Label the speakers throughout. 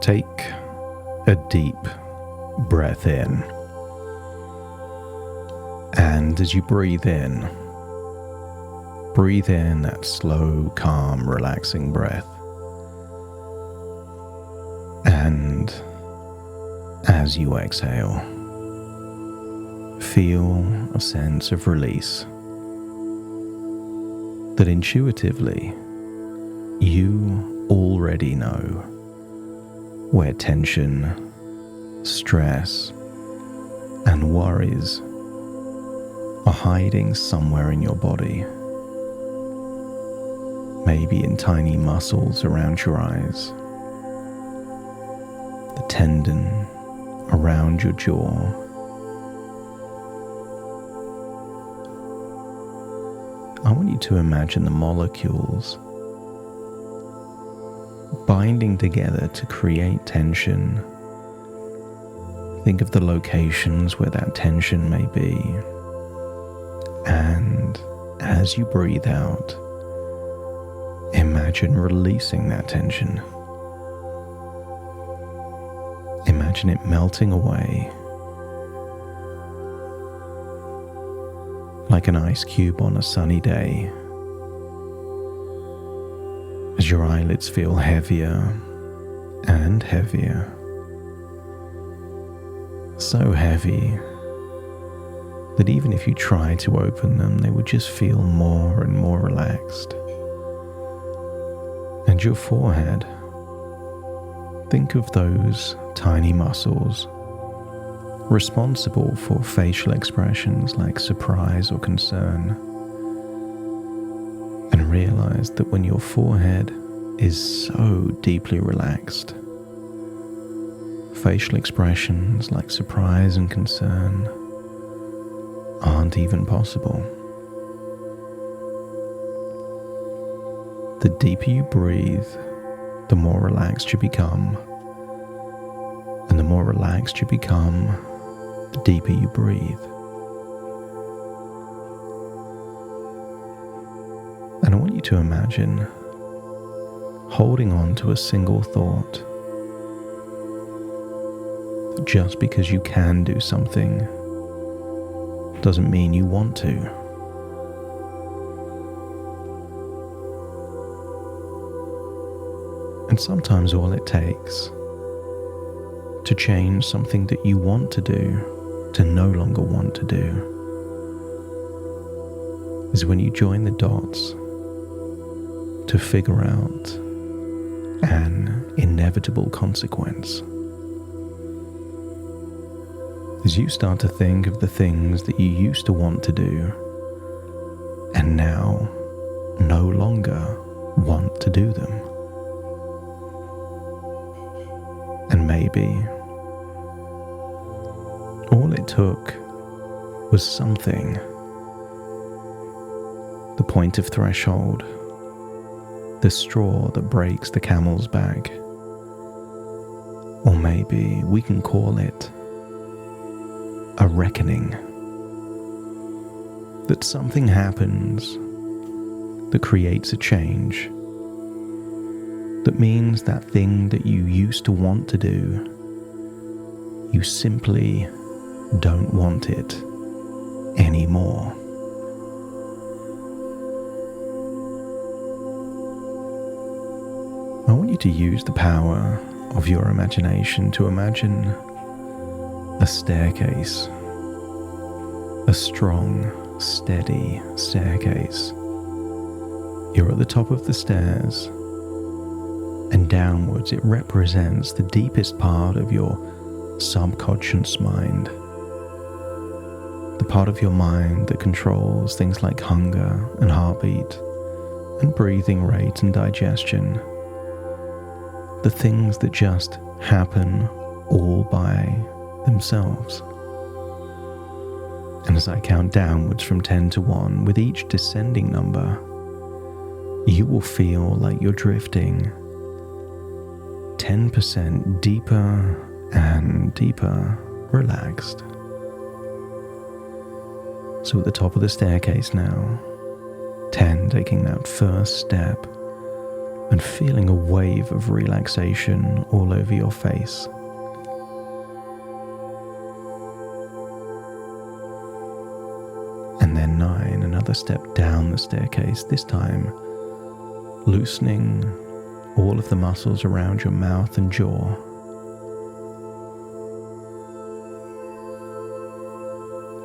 Speaker 1: Take a deep breath in, and as you breathe in that slow, calm, relaxing breath. And as you exhale, feel a sense of release that intuitively you already know where tension, stress, and worries are hiding somewhere in your body. Maybe in tiny muscles around your eyes, the tendon around your jaw, I want you to imagine the molecules binding together to create tension. Think of the locations where that tension may be. And as you breathe out, imagine releasing that tension. Imagine it melting away like an ice cube on a sunny day. As your eyelids feel heavier and heavier, so heavy that even if you try to open them, they would just feel more and more relaxed. And your forehead, think of those tiny muscles responsible for facial expressions like surprise or concern. And realize that when your forehead is so deeply relaxed, facial expressions like surprise and concern aren't even possible. The deeper you breathe, the more relaxed you become. And the more relaxed you become, the deeper you breathe. And I want you to imagine holding on to a single thought. That just because you can do something doesn't mean you want to. And sometimes all it takes to change something that you want to do to no longer want to do is when you join the dots to figure out an inevitable consequence. As you start to think of the things that you used to want to do and now no longer want to do them. And maybe all it took was something, the point of threshold, the straw that breaks the camel's back. Or maybe we can call it a reckoning. That something happens that creates a change, that means that thing that you used to want to do, you simply don't want it anymore. I want you to use the power of your imagination to imagine a staircase, a strong, steady staircase. You're at the top of the stairs, and downwards it represents the deepest part of your subconscious mind, the part of your mind that controls things like hunger and heartbeat and breathing rate and digestion, the things that just happen all by themselves. And as I count downwards from 10 to 1, with each descending number, you will feel like you're drifting 10% deeper and deeper relaxed. So at the top of the staircase now, 10 taking that first step and feeling a wave of relaxation all over your face. And then 9, another step down the staircase, this time loosening all of the muscles around your mouth and jaw.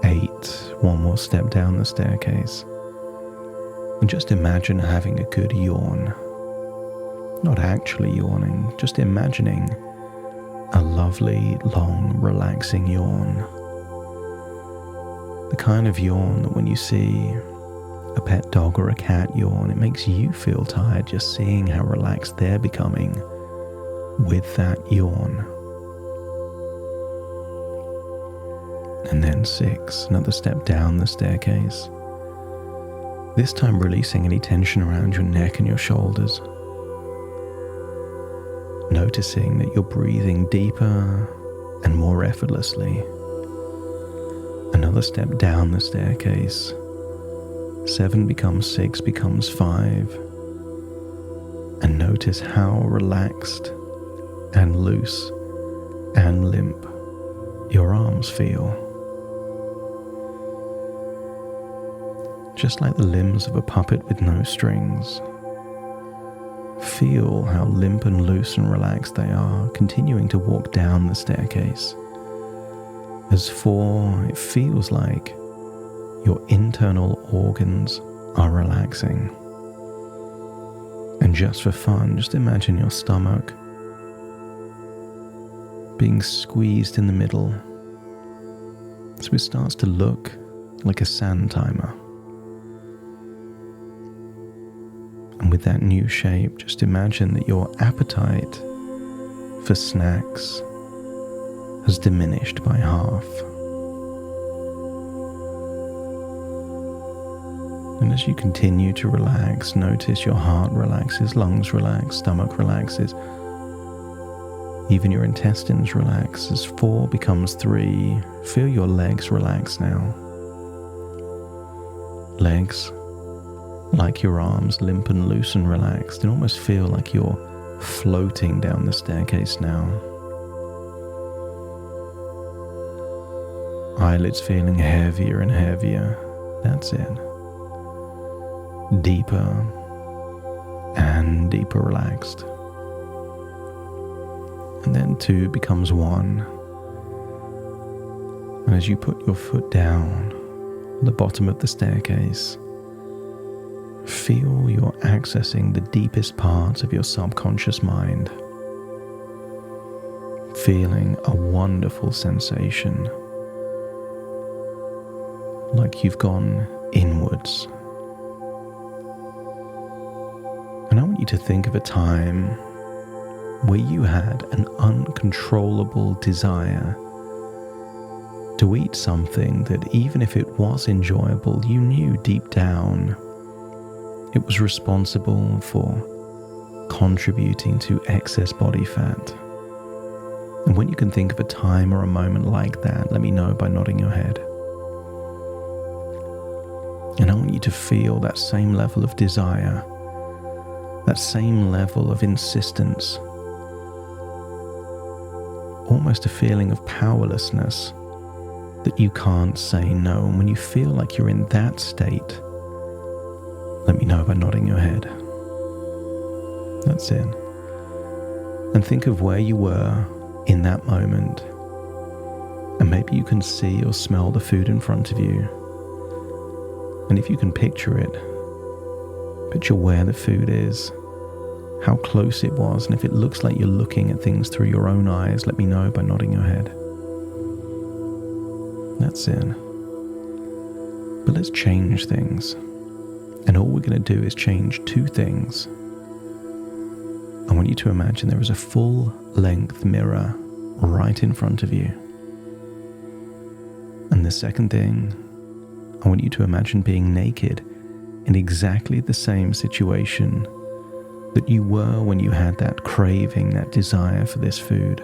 Speaker 1: 8, one more step down the staircase. And just imagine having a good yawn. Not actually yawning, just imagining a lovely, long, relaxing yawn. The kind of yawn that when you see a pet dog or a cat yawn, it makes you feel tired just seeing how relaxed they're becoming with that yawn. And then 6, another step down the staircase. This time releasing any tension around your neck and your shoulders. Noticing that you're breathing deeper and more effortlessly. Another step down the staircase. 7 becomes 6, becomes 5. And notice how relaxed and loose and limp your arms feel. Just like the limbs of a puppet with no strings. Feel how limp and loose and relaxed they are, continuing to walk down the staircase. As 4, it feels like your internal organs are relaxing. And just for fun, just imagine your stomach being squeezed in the middle, so it starts to look like a sand timer. And with that new shape, just imagine that your appetite for snacks has diminished by half. And as you continue to relax, notice your heart relaxes, lungs relax, stomach relaxes, even your intestines relax. As 4 becomes 3, feel your legs relax now. Legs, like your arms, limp and loose and relaxed, and almost feel like you're floating down the staircase now. Eyelids feeling heavier and heavier. That's it. Deeper and deeper relaxed. And then 2 becomes 1. And as you put your foot down at the bottom of the staircase, feel you're accessing the deepest parts of your subconscious mind. Feeling a wonderful sensation, like you've gone inwards. And I want you to think of a time where you had an uncontrollable desire to eat something that, even if it was enjoyable, you knew deep down it was responsible for contributing to excess body fat. And when you can think of a time or a moment like that, let me know by nodding your head. And I want you to feel that same level of desire, that same level of insistence, almost a feeling of powerlessness that you can't say no. And when you feel like you're in that state, let me know by nodding your head. That's it. And think of where you were in that moment. And maybe you can see or smell the food in front of you. And if you can picture it, picture where the food is, how close it was, and if it looks like you're looking at things through your own eyes, let me know by nodding your head. That's it. But let's change things. And all we're going to do is change 2 things. I want you to imagine there is a full-length mirror right in front of you. And the second thing, I want you to imagine being naked in exactly the same situation that you were when you had that craving, that desire for this food.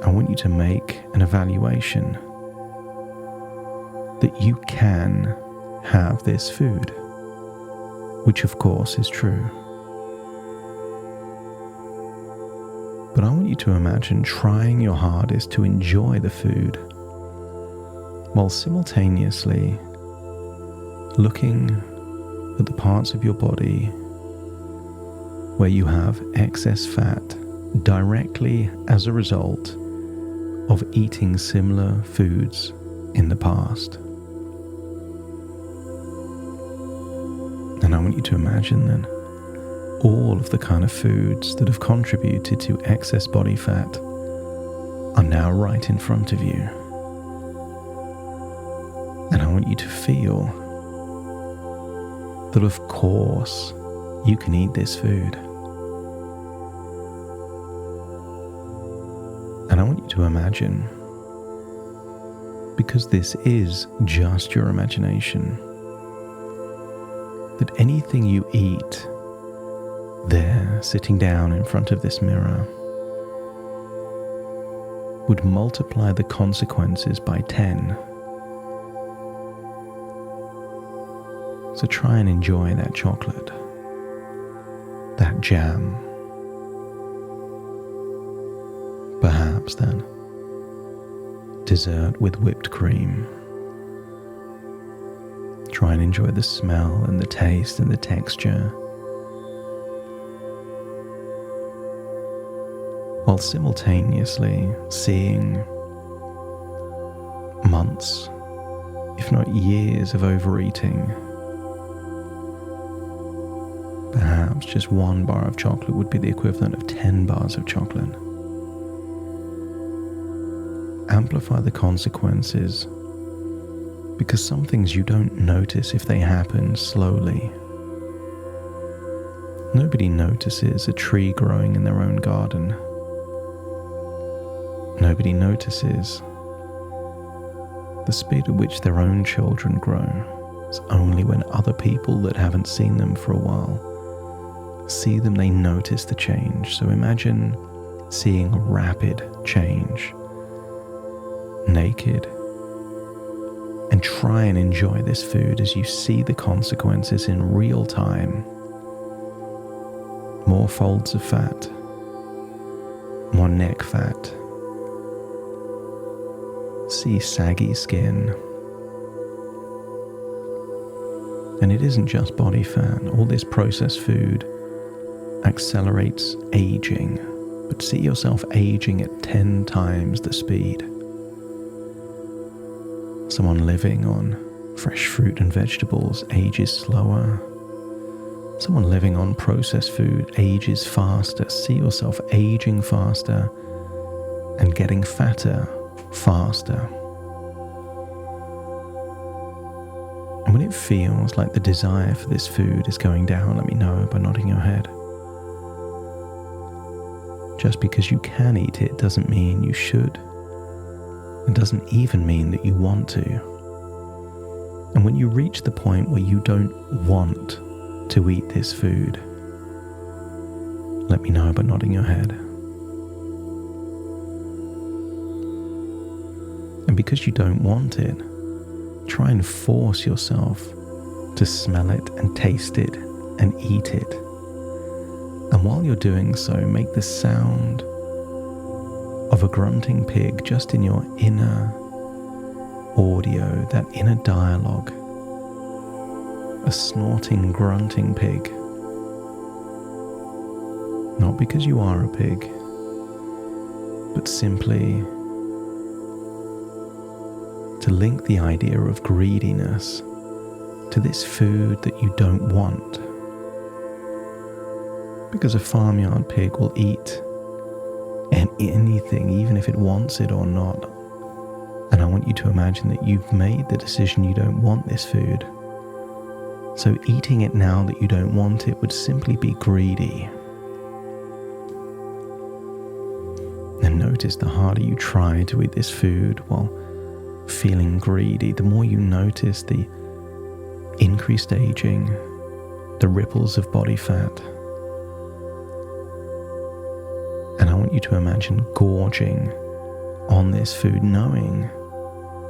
Speaker 1: I want you to make an evaluation that you can have this food. which of course is true. But I want you to imagine trying your hardest to enjoy the food while simultaneously looking at the parts of your body where you have excess fat directly as a result of eating similar foods in the past. And I want you to imagine then all of the kind of foods that have contributed to excess body fat are now right in front of you. And I want you to feel that of course you can eat this food. And I want you to imagine, because this is just your imagination, that anything you eat there, sitting down in front of this mirror, would multiply the consequences by 10. So try and enjoy that chocolate, that jam, perhaps then dessert with whipped cream. Try and enjoy the smell and the taste and the texture, while simultaneously seeing months, if not years, of overeating. Perhaps just one bar of chocolate would be the equivalent of 10 bars of chocolate. Amplify the consequences, because some things you don't notice if they happen slowly. Nobody notices a tree growing in their own garden. Nobody notices the speed at which their own children grow. It's only when other people that haven't seen them for a while see them, they notice the change. So imagine seeing a rapid change, naked, and try and enjoy this food as you see the consequences in real time. More folds of fat, more neck fat, see saggy skin. And it isn't just body fat. All this processed food accelerates aging, but see yourself aging at 10 times the speed. Someone living on fresh fruit and vegetables ages slower. Someone living on processed food ages faster. See yourself aging faster and getting fatter faster. And when it feels like the desire for this food is going down, let me know by nodding your head. Just because you can eat it doesn't mean you should. It doesn't even mean that you want to. And when you reach the point where you don't want to eat this food, let me know by nodding your head. And because you don't want it, try and force yourself to smell it and taste it and eat it. And while you're doing so, make the sound of a grunting pig just in your inner audio, that inner dialogue. A snorting, grunting pig. Not because you are a pig, but simply to link the idea of greediness to this food that you don't want. Because a farmyard pig will eat anything, even if it wants it or not. And I want you to imagine that you've made the decision you don't want this food. So eating it now that you don't want it would simply be greedy. And notice the harder you try to eat this food while feeling greedy, the more you notice the increased aging, the ripples of body fat. And I want you to imagine gorging on this food, knowing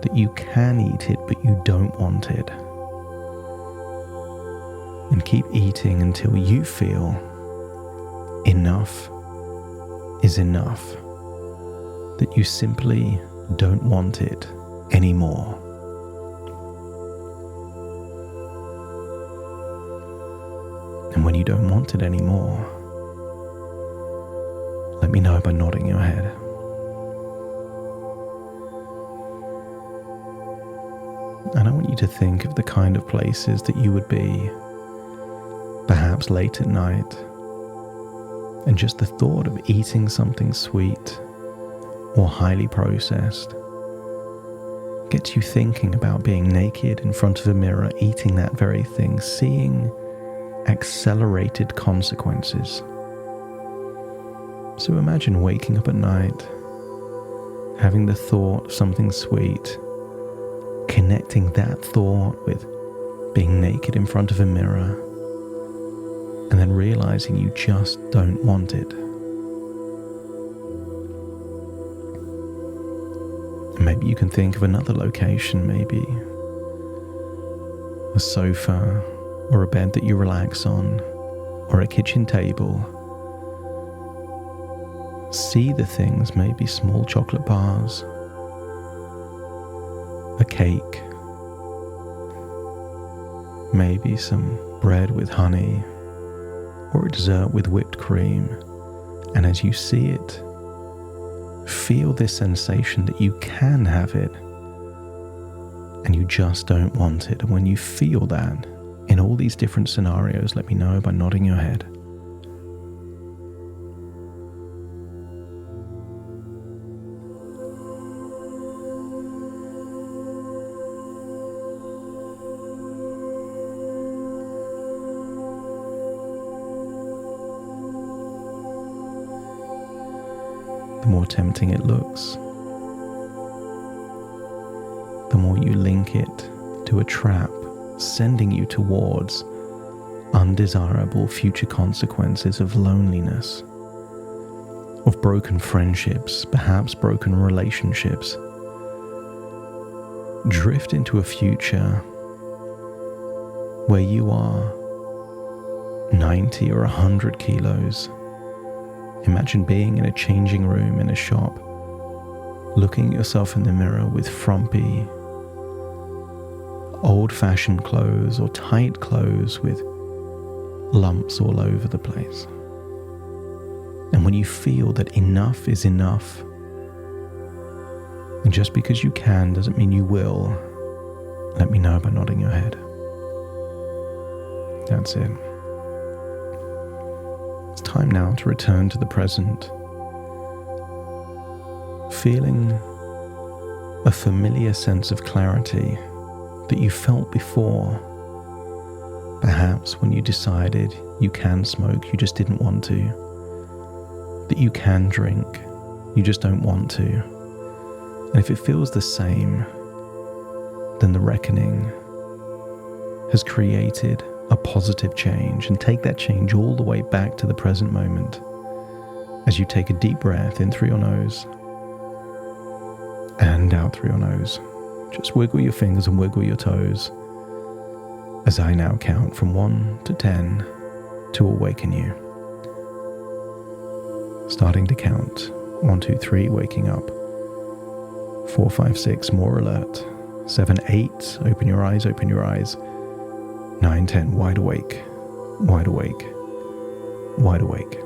Speaker 1: that you can eat it, but you don't want it. And keep eating until you feel enough is enough, that you simply don't want it anymore. And when you don't want it anymore, let me know by nodding your head. And I want you to think of the kind of places that you would be, perhaps late at night, and just the thought of eating something sweet or highly processed gets you thinking about being naked in front of a mirror, eating that very thing, seeing accelerated consequences. So imagine waking up at night, having the thought of something sweet, connecting that thought with being naked in front of a mirror, and then realizing you just don't want it. Maybe you can think of another location, maybe a sofa or a bed that you relax on, or a kitchen table. See the things, maybe small chocolate bars, a cake, maybe some bread with honey, or a dessert with whipped cream. And as you see it, feel this sensation that you can have it and you just don't want it. And when you feel that in all these different scenarios, let me know by nodding your head. The more tempting it looks, the more you link it to a trap, sending you towards undesirable future consequences of loneliness, of broken friendships, perhaps broken relationships. Drift into a future where you are 90 or 100 kilos. Imagine being in a changing room in a shop, looking at yourself in the mirror with frumpy, old-fashioned clothes or tight clothes with lumps all over the place. And when you feel that enough is enough, and just because you can doesn't mean you will, let me know by nodding your head. That's it. It's time now to return to the present, feeling a familiar sense of clarity that you felt before. Perhaps when you decided you can smoke, you just didn't want to. That you can drink, you just don't want to. And if it feels the same, then the reckoning has created a positive change, and take that change all the way back to the present moment as you take a deep breath in through your nose and out through your nose. Just wiggle your fingers and wiggle your toes as I now count from 1 to 10 to awaken you. Starting to count. 1, 2, 3, waking up. 4, 5, 6, more alert. 7, 8, open your eyes, open your eyes. 9, 10, wide awake, wide awake, wide awake.